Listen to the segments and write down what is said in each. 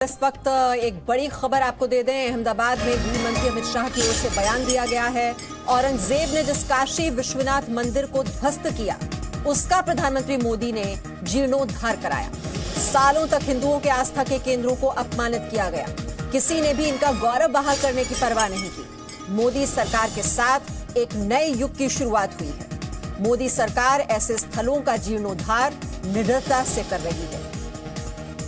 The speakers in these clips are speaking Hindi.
इस वक्त एक बड़ी खबर आपको दे दें। अहमदाबाद में गृह मंत्री अमित शाह की ओर से बयान दिया गया है। औरंगजेब ने जिस काशी विश्वनाथ मंदिर को ध्वस्त किया, उसका प्रधानमंत्री मोदी ने जीर्णोद्धार कराया। सालों तक हिंदुओं के आस्था के केंद्रों को अपमानित किया गया, किसी ने भी इनका गौरव बहाल करने की परवाह नहीं की। मोदी सरकार के साथ एक नए युग की शुरुआत हुई है। मोदी सरकार ऐसे स्थलों का जीर्णोद्धार निडरता से कर रही है।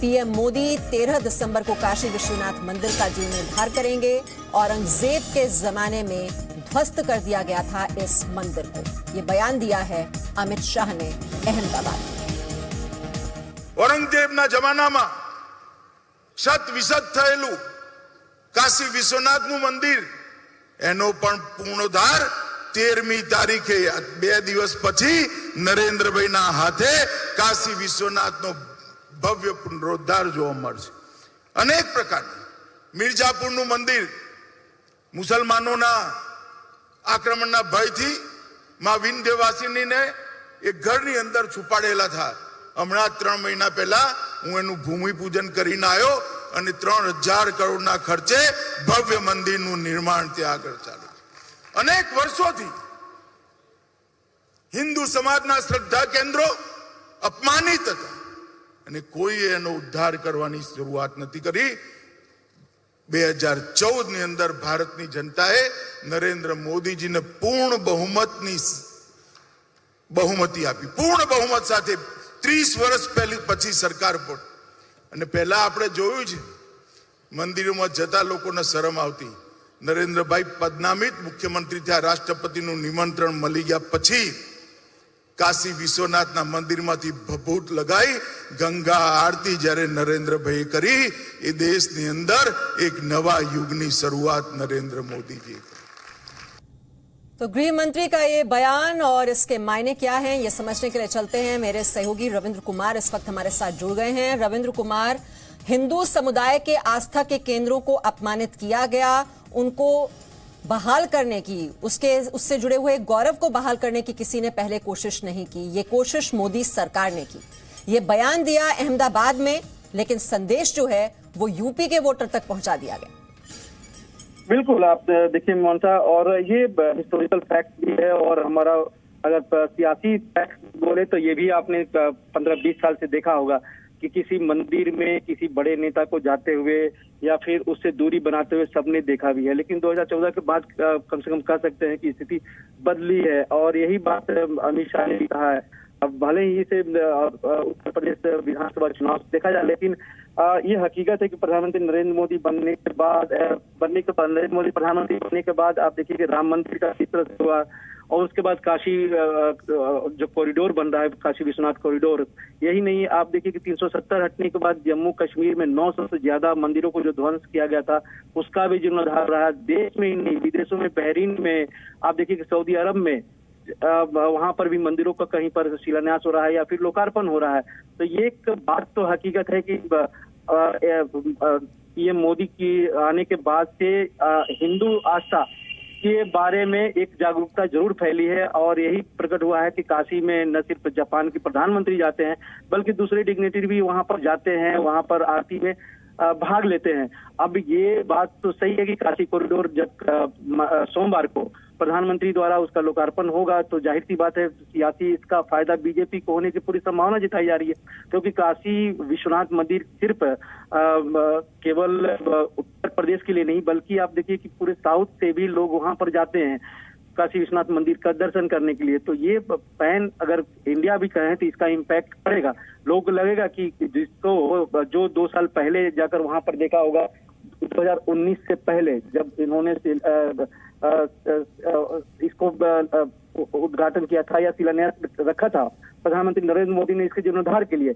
पीएम मोदी 13 दिसंबर को काशी विश्वनाथ मंदिर का जीर्णोद्धार करेंगे। औरंगजेब के जमाने में ध्वस्त कर दिया गया था इस मंदिर को। यह बयान दिया है अमित शाह ने अहमदाबाद में। औरंगजेबના જમાનામાં શત વિસત થયેલું કાશી વિશ્વનાથનું મંદિર, એનો પણ પૂર્ણોદ્ધાર 13મી તારીખે 2 દિવસ પછી નરેન્દ્રભાઈના હાથે કાશી વિશ્વનાથનો ભવ્ય પુનરોદ્ધાર જોવા મળશે। અનેક પ્રકારના મિર્જાપુરનું મંદિર મુસલમાનોના આક્રમણના ભયથી માં વિંધ્યવાસિનીને એક ઘરની અંદર છુપાડેલા था। હમણાં 3 મહિના પહેલા હું એનું ભૂમિપૂજન કરીને આવ્યો અને 3000 કરોડના ખર્ચે ભવ્ય મંદિરનું નિર્માણ ત્યાં આગળ ચાલે છે। અનેક વર્ષોથી હિન્દુ સમાજના શ્રદ્ધા કેન્દ્રો અપમાનિત હતા અને કોઈએ એનો ઉદ્ધાર કરવાની શરૂઆત નથી કરી। 2014 ની અંદર ભારતની જનતાએ નરેન્દ્ર મોદીજીને પૂર્ણ બહુમતી આપી। પૂર્ણ બહુમત સાથે 30 વર્ષ પછી સરકાર પર। અને પહેલા આપણે જોયું છે મંદિરોમાં જતા લોકોને શરમ આવતી। નરેન્દ્રભાઈ પદનામિત મુખ્યમંત્રી થયા, રાષ્ટ્રપતિનું નિમંત્રણ મળી ગયા પછી કાશી વિશ્વનાથના મંદિરમાંથી ભભૂત લગાઈ ગંગા આરતી જ્યારે નરેન્દ્રભાઈએ કરી, એ દેશની અંદર એક નવા યુગની શરૂઆત નરેન્દ્ર મોદીજી। तो गृह मंत्री का ये बयान और इसके मायने क्या हैं, ये समझने के लिए चलते हैं। मेरे सहयोगी रविंद्र कुमार इस वक्त हमारे साथ जुड़ गए हैं। रविंद्र कुमार, हिंदू समुदाय के आस्था के केंद्रों को अपमानित किया गया, उनको बहाल करने की, उससे जुड़े हुए गौरव को बहाल करने की किसी ने पहले कोशिश नहीं की। ये कोशिश मोदी सरकार ने की। ये बयान दिया अहमदाबाद में, लेकिन संदेश जो है वो यूपी के वोटर तक पहुंचा दिया गया। बिल्कुल, आप देखिए मोहनता, और ये हिस्टोरिकल फैक्ट भी है। और हमारा अगर सियासी फैक्ट बोले तो ये भी आपने 15-20 साल से देखा होगा कि किसी मंदिर में किसी बड़े नेता को जाते हुए या फिर उससे दूरी बनाते हुए सबने देखा भी है। लेकिन 2014 के बाद कम से कम कह सकते हैं कि स्थिति बदली है। और यही बात अमित शाह ने भी कहा है। अब भले ही इसे उत्तर प्रदेश विधानसभा चुनाव से देखा जाए, लेकिन ये हकीकत है कि प्रधानमंत्री नरेंद्र मोदी प्रधानमंत्री बनने के बाद आप देखिए कि राम मंदिर का चित्र हुआ, और उसके बाद काशी जो कॉरिडोर बन रहा है, काशी विश्वनाथ कॉरिडोर। यही नहीं, आप देखिए कि 370 हटने के बाद जम्मू कश्मीर में 900 से ज्यादा मंदिरों को जो ध्वंस किया गया था, उसका भी जीर्णोद्धार रहा। देश में ही नहीं, विदेशों में, बहरीन में, आप देखिए कि सऊदी अरब में, वहां पर भी मंदिरों का कहीं पर शिलान्यास हो रहा है या फिर लोकार्पण हो रहा है। तो ये एक बात तो हकीकत है कि पीएम मोदी की आने के बाद से हिंदू आस्था के बारे में एक जागरूकता जरूर फैली है। और यही प्रकट हुआ है कि काशी में न सिर्फ जापान के प्रधानमंत्री जाते हैं, बल्कि दूसरे डिग्नेटरी भी वहां पर जाते हैं, वहां पर आरती में भाग लेते हैं। अब ये बात तो सही है कि काशी कॉरिडोर जब सोमवार को प्रधानमंत्री द्वारा उसका लोकार्पण होगा, तो जाहिर सी बात है सियासी इसका फायदा बीजेपी को होने की पूरी संभावना जताई जा रही है। क्योंकि काशी विश्वनाथ मंदिर सिर्फ केवल उत्तर प्रदेश के लिए नहीं, बल्कि आप देखिए कि पूरे साउथ से भी लोग वहां पर जाते हैं काशी विश्वनाथ मंदिर का दर्शन करने के लिए। तो ये पैन अगर इंडिया भी कहें तो इसका इम्पैक्ट पड़ेगा। लोगों को लगेगा कि जिसको जो 2 साल पहले जाकर वहां पर देखा होगा, 2019 से पहले जब इन्होंने इसको उद्घाटन किया था या शिलान्यास रखा था प्रधानमंत्री नरेंद्र मोदी ने इसके जीर्णोद्धार के लिए,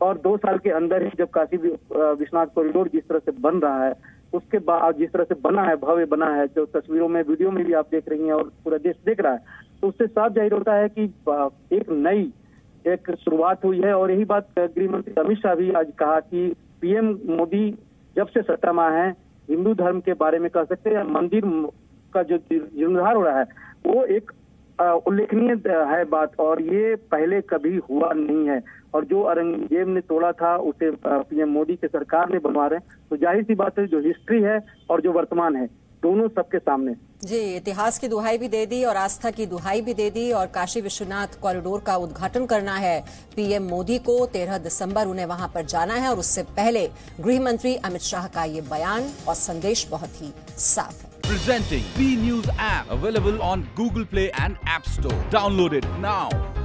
और 2 साल के अंदर ही जब काशी विश्वनाथ कॉरिडोर जिस तरह से बन रहा है, उसके बाद जिस तरह से बना है, भव्य बना है, जो तस्वीरों में, वीडियो में भी आप देख रही हैं और पूरा देश देख रहा है, तो उससे साफ जाहिर होता है कि एक नई एक शुरुआत हुई है। और यही बात गृह मंत्री अमित शाह भी आज कहा कि पीएम मोदी जब से सत्ता में है, हिंदू धर्म के बारे में कह सकते हैं, मंदिर का जो जीर्णोद्धार हो रहा है वो एक उल्लेखनीय है बात, और ये पहले कभी हुआ नहीं है। और जो औरंगजेब ने तोड़ा था उसे पीएम मोदी की सरकार ने बनवा रहे हैं। तो जाहिर सी बात है, जो हिस्ट्री है और जो वर्तमान है, दोनों सबके सामने। जी, इतिहास की दुहाई भी दे दी और आस्था की दुहाई भी दे दी, और काशी विश्वनाथ कॉरिडोर का उद्घाटन करना है पीएम मोदी को। 13 दिसंबर उन्हें वहां पर जाना है, और उससे पहले गृह मंत्री अमित शाह का ये बयान और संदेश बहुत ही साफ है। Presenting B News app, available on Google Play and App Store. Download it now.